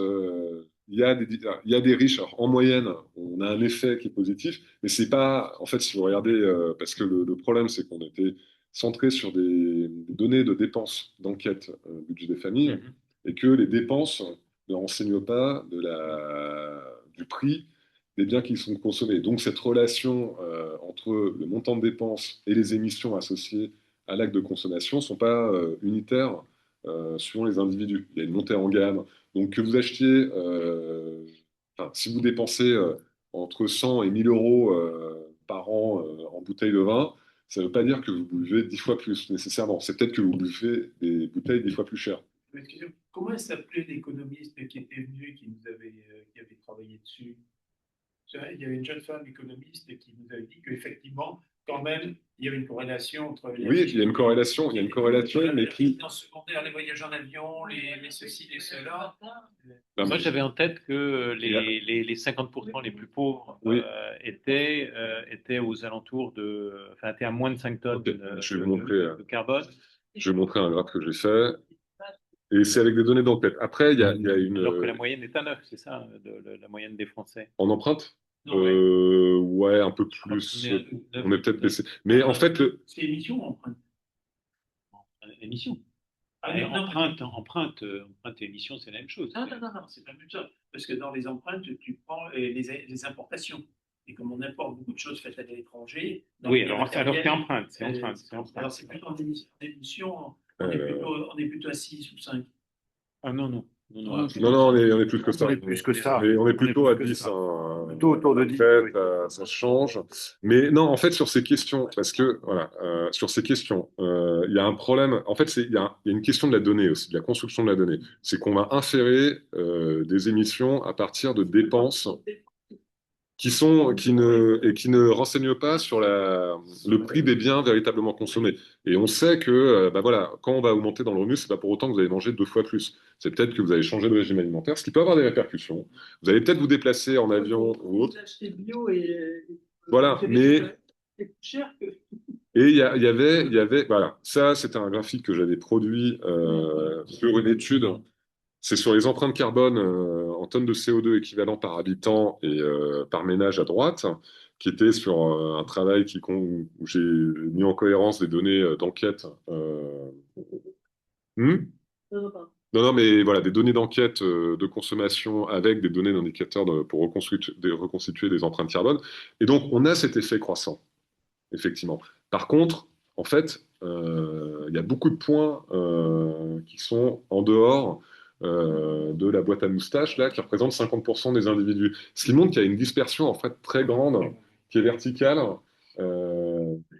il y a des riches. Alors, en moyenne, on a un effet qui est positif, mais c'est pas, en fait, si vous regardez, parce que le problème, c'est qu'on était centré sur des données de dépenses d'enquête budget des familles, Mhm. et que les dépenses ne renseigne pas du prix des biens qui sont consommés. Donc cette relation entre le montant de dépenses et les émissions associées à l'acte de consommation ne sont pas unitaires suivant les individus. Il y a une montée en gamme. Donc que vous achetiez, enfin, si vous dépensez entre 100 et 1000 euros par an en bouteille de vin, ça ne veut pas dire que vous buvez 10 fois plus nécessairement. C'est peut-être que vous buvez des bouteilles 10 fois plus chères. Excusez-moi, comment s'appelait l'économiste qui était venu, qui avait travaillé dessus? Il y avait une jeune femme économiste qui nous avait dit qu'effectivement, quand même, il y avait une corrélation entre Oui, il y a une corrélation, mais qui... les résidences secondaires, les voyages en avion, les ceci, les cela. Moi, j'avais en tête que les 50% les plus pauvres Oui. étaient aux alentours enfin, étaient à moins de 5 tonnes de carbone. Je vais montrer un graphe que j'ai fait. Et c'est avec des données d'enquête. Après, il y a une... Alors que la moyenne est à 9, c'est ça, la moyenne des Français. En empreinte? Non, Ouais, un peu plus. On est peut-être baissé. Mais en fait, c'est émission ou empreinte? Émission. Ah, non, Empreinte et émission, c'est la même chose. Non, c'est pas même ça. Parce que dans les empreintes, tu prends les importations. Et comme on importe beaucoup de choses faites à l'étranger. Oui, alors c'est empreinte. Alors c'est plutôt en émission, on est plutôt à 6 ou 5. Ah non, non. Non, on est plus que ça. On est plus que ça. Mais on est plutôt à 10. Plutôt autour de 10. En fait, ça change. Mais non, en fait, sur ces questions, parce que, voilà, sur ces questions, il y a un problème. En fait, il y a une question de la donnée aussi, de la construction de la donnée. C'est qu'on va inférer des émissions à partir de dépenses qui ne renseignent pas sur le prix des biens véritablement consommés. Et on sait que bah voilà, quand on va augmenter dans le revenu, c'est pas pour autant que vous allez manger 2 fois plus. C'est peut-être que vous allez changer de régime alimentaire, ce qui peut avoir des répercussions. Vous allez peut-être vous déplacer en avion ou autre. Acheter bio et Voilà, mais c'est plus cher que. et il y avait, voilà, ça c'était un graphique que j'avais produit sur une étude. C'est sur les empreintes carbone en tonnes de CO2 équivalent par habitant et par ménage à droite, qui était sur un travail où j'ai mis en cohérence des données d'enquête. Hmm. Non, non, mais voilà, des données d'enquête de consommation avec des données d'indicateurs pour reconstituer des empreintes carbone. Et donc, on a cet effet croissant, effectivement. Par contre, en fait, il y a beaucoup de points qui sont en dehors de la boîte à moustaches, là, qui représente 50% des individus. Ce qui montre qu'il y a une dispersion, en fait, très grande, qui est verticale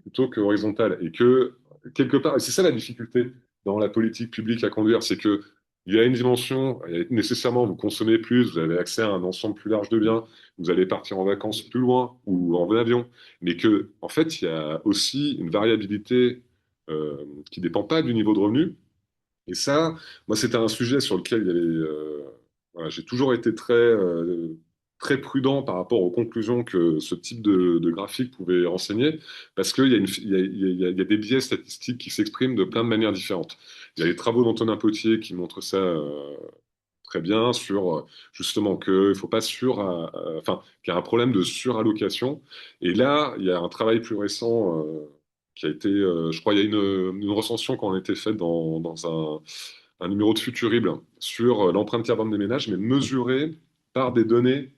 plutôt que horizontale. Et que, quelque part, et c'est ça la difficulté dans la politique publique à conduire, c'est que il y a une dimension, nécessairement, vous consommez plus, vous avez accès à un ensemble plus large de biens, vous allez partir en vacances plus loin ou en avion, mais que, en fait, il y a aussi une variabilité qui ne dépend pas du niveau de revenu. Et ça, moi, c'était un sujet sur lequel il y avait, voilà, j'ai toujours été très prudent par rapport aux conclusions que ce type de graphique pouvait renseigner, parce qu'il y a, il y a des biais statistiques qui s'expriment de plein de manières différentes. Il y a les travaux d'Antonin Potier qui montrent ça très bien sur justement qu'il ne faut pas enfin, qu'il y a un problème de surallocation. Et là, il y a un travail plus récent qui a été, je crois, il y a une recension qui a été faite dans un numéro de Futurible sur l'empreinte carbone des ménages, mais mesurée par des données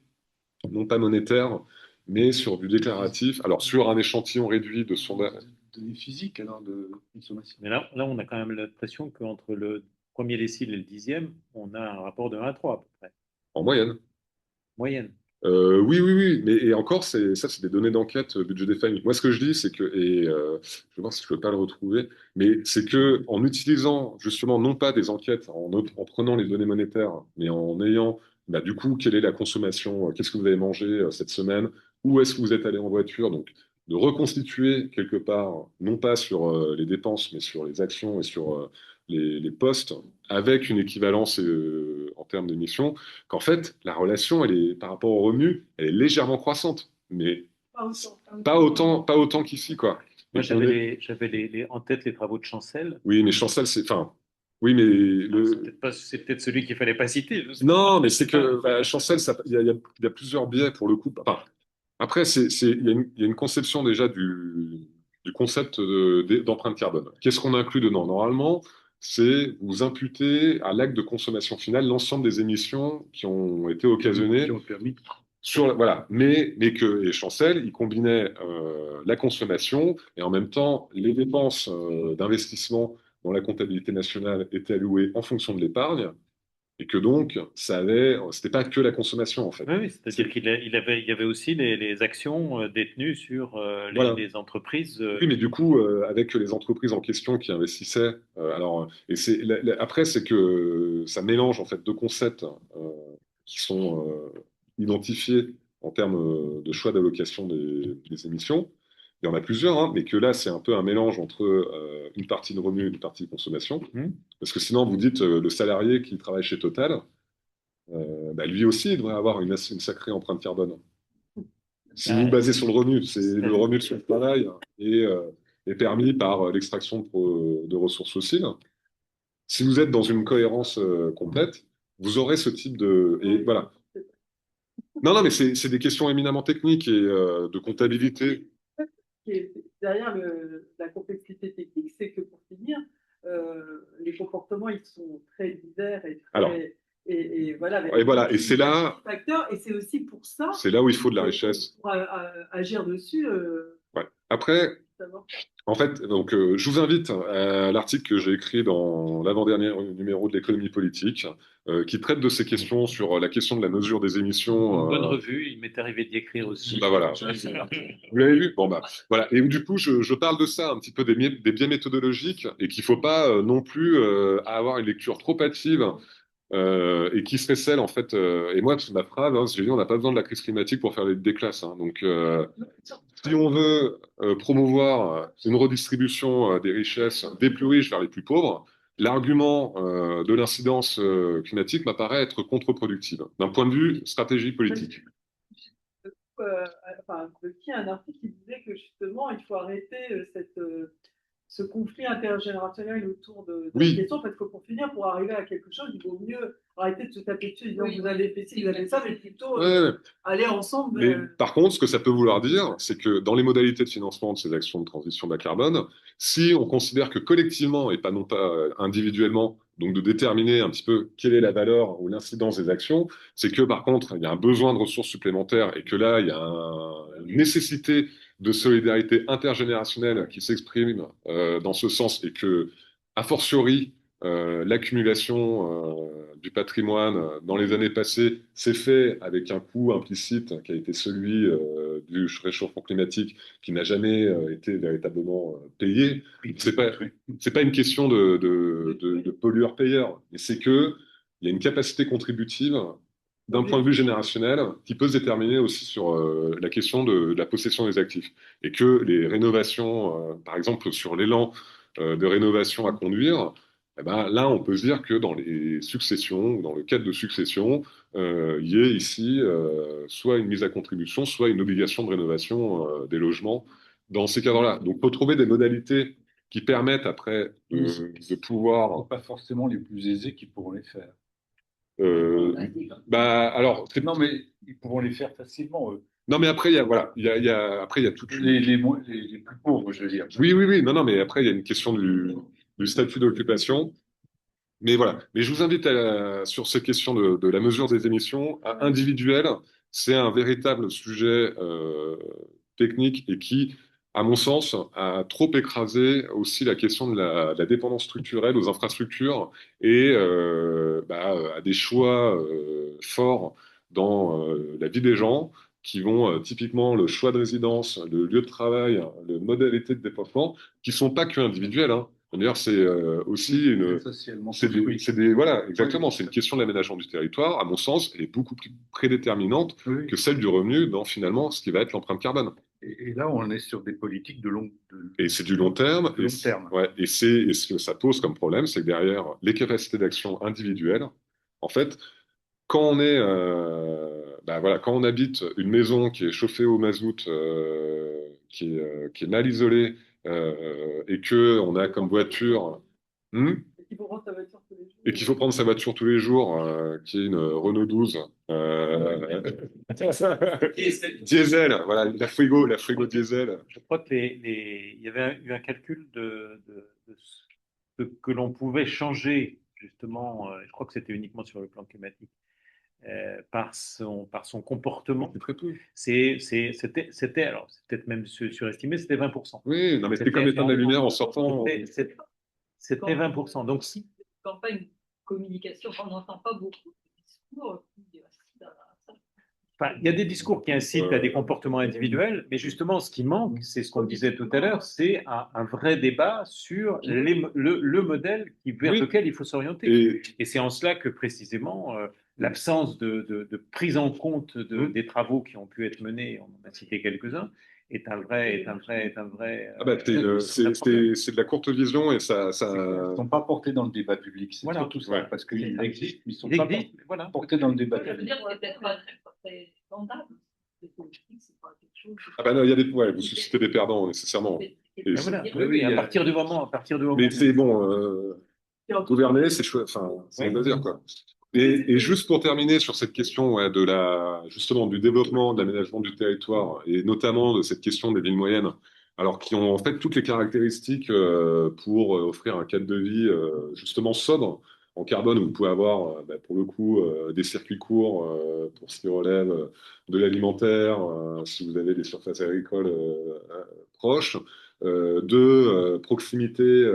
non pas monétaires, mais sur du déclaratif, alors sur un échantillon réduit de sondage. Données physiques, alors, de consommation. Mais là, on a quand même l'impression qu'entre le premier décile et le 10e, on a un rapport de 1 à 3 à peu près. En moyenne. Moyenne. Oui. Mais et encore, c'est des données d'enquête budget des familles. Moi, ce que je dis, c'est que, je vais voir si je peux pas le retrouver, mais c'est que en utilisant justement non pas des enquêtes, en prenant les données monétaires, mais en ayant, bah, du coup, quelle est la consommation, qu'est-ce que vous avez mangé cette semaine, où est-ce que vous êtes allé en voiture, donc de reconstituer quelque part, non pas sur les dépenses, mais sur les actions et sur les postes, avec une équivalence en termes d'émissions qu'en fait, la relation, par rapport au revenu, elle est légèrement croissante, mais pas autant qu'ici, quoi. Moi, j'avais en tête les travaux de Chancel. Oui, mais Chancel, enfin, oui, mais c'est peut-être celui qu'il fallait pas citer. Non, mais c'est que Chancel, il y a plusieurs biais pour le coup. Enfin, après, il y a une conception déjà du concept d'empreinte carbone. Qu'est-ce qu'on inclut dedans? Normalement, c'est vous imputez à l'acte de consommation finale l'ensemble des émissions qui ont été occasionnées Qui ont permis. voilà, et Chancel, il combinait la consommation et en même temps les dépenses d'investissement dont la comptabilité nationale était allouée en fonction de l'épargne et que donc c'était pas que la consommation en fait. Oui, oui, c'est-à-dire il y avait aussi les actions détenues sur Voilà. les entreprises. Oui, mais du coup, avec les entreprises en question qui investissaient, après, c'est que ça mélange en fait deux concepts qui sont identifiés en termes de choix d'allocation des émissions. Il y en a plusieurs, hein, mais que là, c'est un peu un mélange entre une partie de revenu et une partie de consommation. Parce que sinon, vous dites le salarié qui travaille chez Total, bah, lui aussi, il devrait avoir une sacrée empreinte carbone. Si vous basez sur le revenu, c'est le revenu de son travail est permis par l'extraction de ressources fossiles. Si vous êtes dans une cohérence complète, vous aurez ce type de... Et voilà. Non, non, mais c'est des questions éminemment techniques et de comptabilité. Derrière la complexité technique, c'est que pour finir, les comportements ils sont très divers et très, Alors, voilà, et c'est là, facteurs, et c'est aussi pour ça. C'est là où il faut de la richesse. Pour agir dessus. Ouais. Après, en fait, donc, je vous invite à l'article que j'ai écrit dans l'avant-dernier numéro de l'économie politique, qui traite de ces questions sur la question de la mesure des émissions. Une bonne revue, il m'est arrivé d'y écrire aussi. Bah voilà. Vous l'avez vu? Bon bah voilà. Et du coup, je parle de ça un petit peu des biais méthodologiques et qu'il faut pas non plus avoir une lecture trop hâtive et qui serait celle en fait. Et moi, ma phrase, hein, j'ai dit, on n'a pas besoin de la crise climatique pour faire des classes. Hein. Donc si on veut promouvoir une redistribution des richesses des plus riches vers les plus pauvres, l'argument de l'incidence climatique m'apparaît être contre-productif d'un point de vue stratégie politique. Qui a un article qui disait que justement, il faut arrêter ce conflit intergénérationnel autour de la question, parce que pour finir, pour arriver à quelque chose, il vaut mieux arrêter de se taper dessus, disant vous avez fait ci, vous avez ça, mais plutôt aller ensemble. Mais par contre, ce que ça peut vouloir dire, c'est que dans les modalités de financement de ces actions de transition bas carbone, si on considère que collectivement et pas non pas individuellement, donc de déterminer un petit peu quelle est la valeur ou l'incidence des actions, c'est que par contre, il y a un besoin de ressources supplémentaires et que là, il y a une nécessité de solidarité intergénérationnelle qui s'exprime dans ce sens et que, a fortiori, l'accumulation du patrimoine dans les années passées s'est fait avec un coût implicite qui a été celui du réchauffement climatique qui n'a jamais été véritablement payé. C'est pas une question de pollueur-payeur, mais c'est que il y a une capacité contributive d'un point de vue générationnel qui peut se déterminer aussi sur la question de la possession des actifs. Et que les rénovations, par exemple sur l'élan de rénovation à conduire, eh ben, là, on peut se dire que dans les successions, ou dans le cadre de succession, il y ait ici soit une mise à contribution, soit une obligation de rénovation des logements dans ces cadres-là. Donc, il faut trouver des modalités qui permettent après de pouvoir... Pas forcément les plus aisés qui pourront les faire. Alors, non, mais ils pourront les faire facilement, eux. Non, mais après, il y a, après, il y a toutes les plus pauvres, je veux dire. Oui. Non, mais après, il y a une question du statut d'occupation. Mais voilà. Mais je vous invite sur ces questions de la mesure des émissions individuelles. C'est un véritable sujet technique et qui, à mon sens, a trop écrasé aussi la question de la dépendance structurelle aux infrastructures et à des choix forts dans la vie des gens qui vont typiquement le choix de résidence, le lieu de travail, le modalité de déplacement, qui sont pas que individuels. Hein. D'ailleurs, c'est aussi voilà, exactement. C'est une question de l'aménagement du territoire, à mon sens, elle est beaucoup plus prédéterminante que celle du revenu dans finalement ce qui va être l'empreinte carbone. Et là, on est sur des politiques de long terme. Et c'est du long terme. Ouais, et ce que ça pose comme problème, c'est que derrière les capacités d'action individuelles, en fait, quand on est, quand on habite une maison qui est chauffée au mazout, qui est mal isolée, et que on a comme voiture, et qu'il faut prendre sa voiture tous les jours, qui est une Renault 12, diesel, voilà, la frigo diesel. Je crois que il y avait eu un calcul de que l'on pouvait changer, justement, je crois que c'était uniquement sur le plan climatique, par son comportement, C'est très peu. c'était, alors c'est peut-être même surestimé, c'était 20%. Oui, non, mais c'était comme éteindre la lumière en sortant. C'était 20%. Donc, campagne communication, on n'entend pas beaucoup de discours qui incitent à ça. enfin, il y a des discours qui incitent à des comportements individuels, mais justement, ce qui manque, c'est ce qu'on disait tout à l'heure, c'est un vrai débat sur le modèle vers Oui. lequel il faut s'orienter. Et c'est en cela que, précisément, l'absence de prise en compte des travaux qui ont pu être menés, on en a cité quelques-uns, est un vrai. Ah bah, c'est de la courte vision et ça. Ils ne sont pas portés dans le débat public, c'est Voilà. surtout ça, Ouais. parce qu'ils existent, mais ils ne sont Ils pas existent, voilà. portés dans le débat Ça veut public. dire que c'est peut-être pas très vendable. Les politiques, c'est pas quelque chose. Ah bah non, il y a des. Ouais, vous suscitez des perdants, nécessairement. Et Ben voilà. Oui, oui, à partir du moment. Mais c'est bon, gouverner, c'est chouette, enfin, c'est un loisir, quoi. Et juste pour terminer sur cette question ouais, justement du développement, de l'aménagement du territoire, et notamment de cette question des villes moyennes, alors qui ont en fait toutes les caractéristiques pour offrir un cadre de vie justement sobre en carbone, où vous pouvez avoir pour le coup des circuits courts pour ce qui relève de l'alimentaire, si vous avez des surfaces agricoles proches, de proximité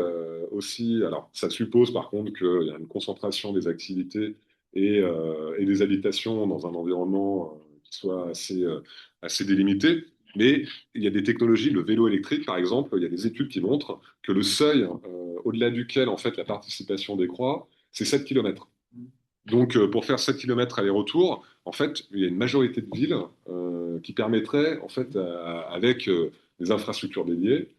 aussi. Alors, ça suppose par contre qu'il y a une concentration des activités et des habitations dans un environnement qui soit assez délimité. Mais il y a des technologies, le vélo électrique par exemple, il y a des études qui montrent que le seuil au-delà duquel en fait la participation décroît, c'est 7 km. Donc pour faire 7 km aller-retour, en fait, il y a une majorité de villes qui permettraient, en fait, avec des infrastructures dédiées,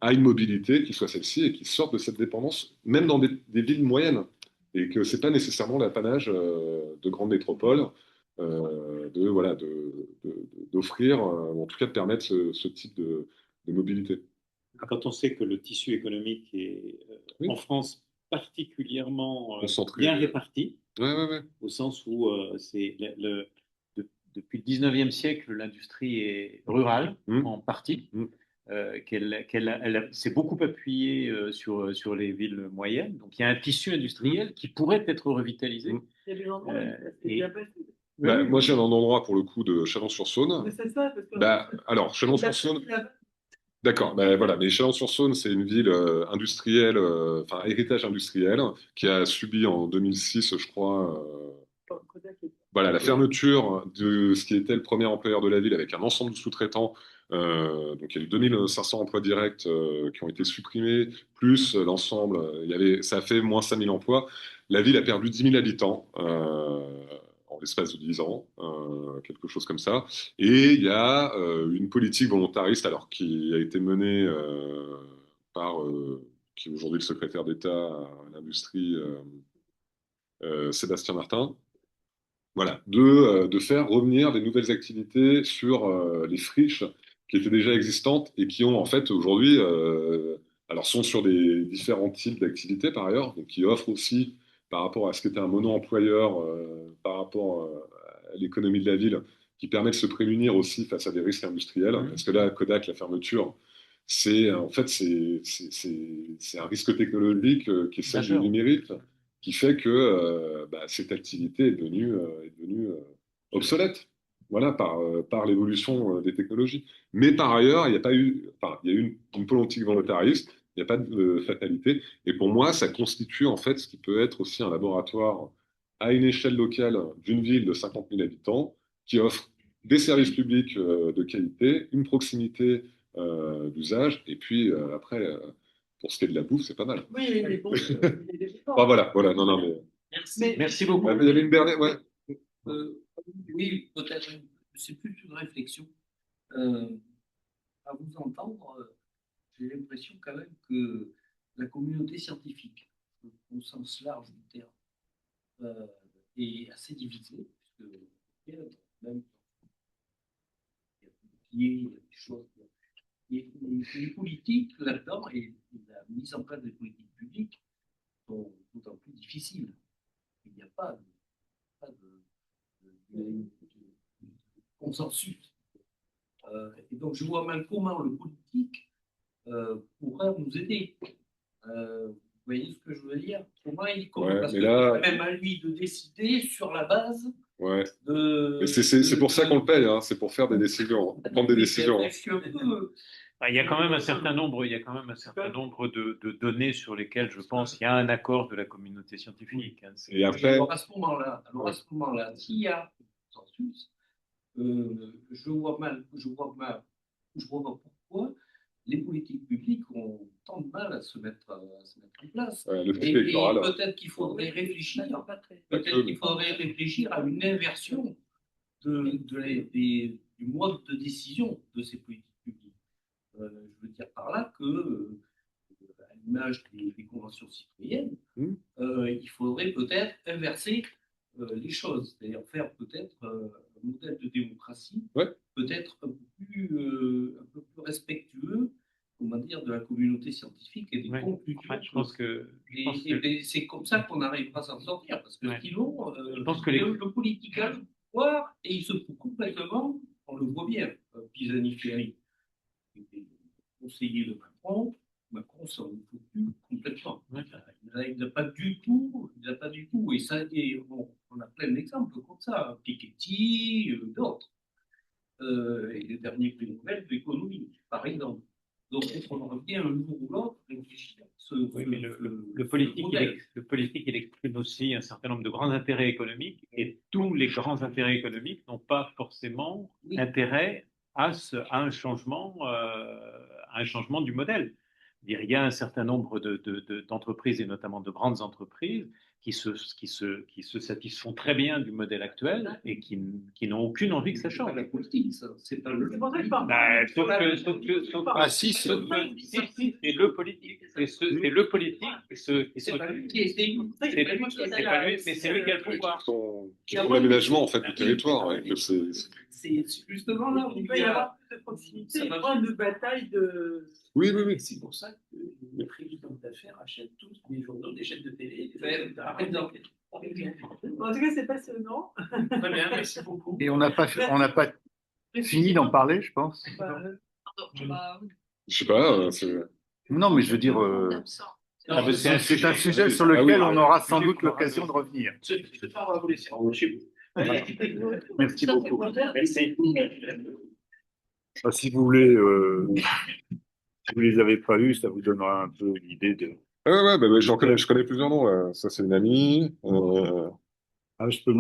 à une mobilité qui soit celle-ci et qui sorte de cette dépendance, même dans des villes moyennes, et que c'est pas nécessairement l'apanage de grandes métropoles voilà, d'offrir, ou en tout cas de permettre ce type de mobilité. Quand on sait que le tissu économique est Oui. en France particulièrement Concentré. bien réparti, Ouais. au sens où c'est Depuis le 19e siècle, l'industrie est rurale, en partie, qu'elle s'est beaucoup appuyée sur les villes moyennes. Donc il y a un tissu industriel qui pourrait être revitalisé. Il y a des endroits où c'est et- bien passé. Moi, j'ai un endroit pour le coup de Chalon-sur-Saône. Mais c'est ça, parce que Alors, Chalon-sur-Saône. la- D'accord, voilà. Mais Chalon-sur-Saône, c'est une ville industrielle, enfin héritage industriel, qui a subi en 2006, je crois, voilà, la fermeture de ce qui était le premier employeur de la ville avec un ensemble de sous-traitants. Donc il y a eu 2500 emplois directs qui ont été supprimés, plus l'ensemble, ça a fait moins 5000 emplois. La ville a perdu 10 000 habitants en l'espace de 10 ans, quelque chose comme ça. Et il y a une politique volontariste alors, qui a été menée par qui est aujourd'hui le secrétaire d'État à l'industrie, Sébastien Martin. Voilà, de faire revenir des nouvelles activités sur les friches qui étaient déjà existantes et qui ont en fait aujourd'hui, alors sont sur des différents types d'activités par ailleurs, donc qui offrent aussi par rapport à ce qu'était un mono-employeur, par rapport à l'économie de la ville, qui permet de se prémunir aussi face à des risques industriels. Parce que là, Kodak, la fermeture, c'est en fait c'est un risque technologique qui est celle du numérique, qui fait que cette activité est devenue obsolète, voilà, par l'évolution des technologies. Mais par ailleurs, il n'y a pas eu, enfin, il y a eu une politique volontariste, il n'y a pas de fatalité. Et pour moi, ça constitue en fait ce qui peut être aussi un laboratoire à une échelle locale d'une ville de 50 000 habitants qui offre des services publics de qualité, une proximité d'usage, et puis après, pour ce qui est de la bouffe, c'est pas mal. Oui, il est bon. Voilà, non, mais... Merci beaucoup. Il y avait une dernière, ouais. Oui, peut-être, c'est plus une réflexion. À vous entendre, j'ai l'impression quand même que la communauté scientifique, au sens large du terme, est assez divisée, puisque même il y a des choses. Et les politiques là-dedans et la mise en place des politiques publiques sont d'autant plus difficiles. Il n'y a pas de consensus. Et donc, je vois mal comment le politique pourrait nous aider. voyez ce que je veux dire? Pour moi, Ouais, parce mais que là- c'est quand même à lui de décider sur la base Ouais. de. Mais c'est pour ça qu'on le paye, hein. C'est pour faire des décisions, hein, pour prendre des décisions. Hein. Il y a quand même un certain nombre, il y a quand même un certain nombre de données sur lesquelles je pense qu'il y a un accord de la communauté scientifique. Hein. Et après, Alors à ce moment-là, s'il y a consensus, je vois pas pourquoi les politiques publiques ont tant de mal à se mettre en place. le Et, fiscal électoral. peut-être qu'il faudrait réfléchir à une inversion du mode de décision de ces politiques publiques. Je veux dire par là que, à l'image des conventions citoyennes, il faudrait peut-être inverser les choses, c'est-à-dire faire peut-être un modèle de démocratie peut-être un peu plus respectueux, comment dire, de la communauté scientifique et des conclusions. Je pense que c'est comme ça qu'on n'arrivera à s'en sortir, parce que sinon, je pense que le politique a le pouvoir et il se fout complètement, on le voit bien, Pisani-Ferry, conseiller de Macron s'en fout plus complètement. Il n'a pas du tout, et ça, on a plein d'exemples comme ça, Piketty, d'autres, et les derniers prix Nobel d'économie, par exemple. Donc, on revient un jour ou l'autre réfléchir à le politique, il exprime aussi un certain nombre de grands intérêts économiques, et tous les grands intérêts économiques n'ont pas forcément intérêt à un changement du modèle. Il y a un certain nombre d'entreprises, et notamment de grandes entreprises, qui se satisfont très bien du modèle actuel et qui n'ont aucune envie que ça change. C'est pas la politique, ça. C'est pas le. C'est pour ça que je parle. C'est le politique. C'est le politique. C'est pas lui qui a été. C'est pas lui, mais c'est lui qui a le pouvoir. Qui font l'aménagement en fait du territoire. Ouais, c'est justement là où il peut y avoir plus de proximité, moins de bataille de. Oui. C'est pour ça que les présidents d'affaires achètent tous des journaux, des chaînes de télé, En tout cas, c'est passionnant. Très bien, merci beaucoup. Et on n'a pas fini d'en parler, je pense. Je sais pas. Non, mais je veux dire, c'est un sujet sur lequel on aura sans doute l'occasion de revenir. Ce soir, on va vous laisser chez vous. Merci beaucoup. Merci. Si vous voulez, si vous les avez pas eus, ça vous donnera un peu l'idée de. Ouais, je connais plusieurs noms. Là. Ça, c'est une amie. Je peux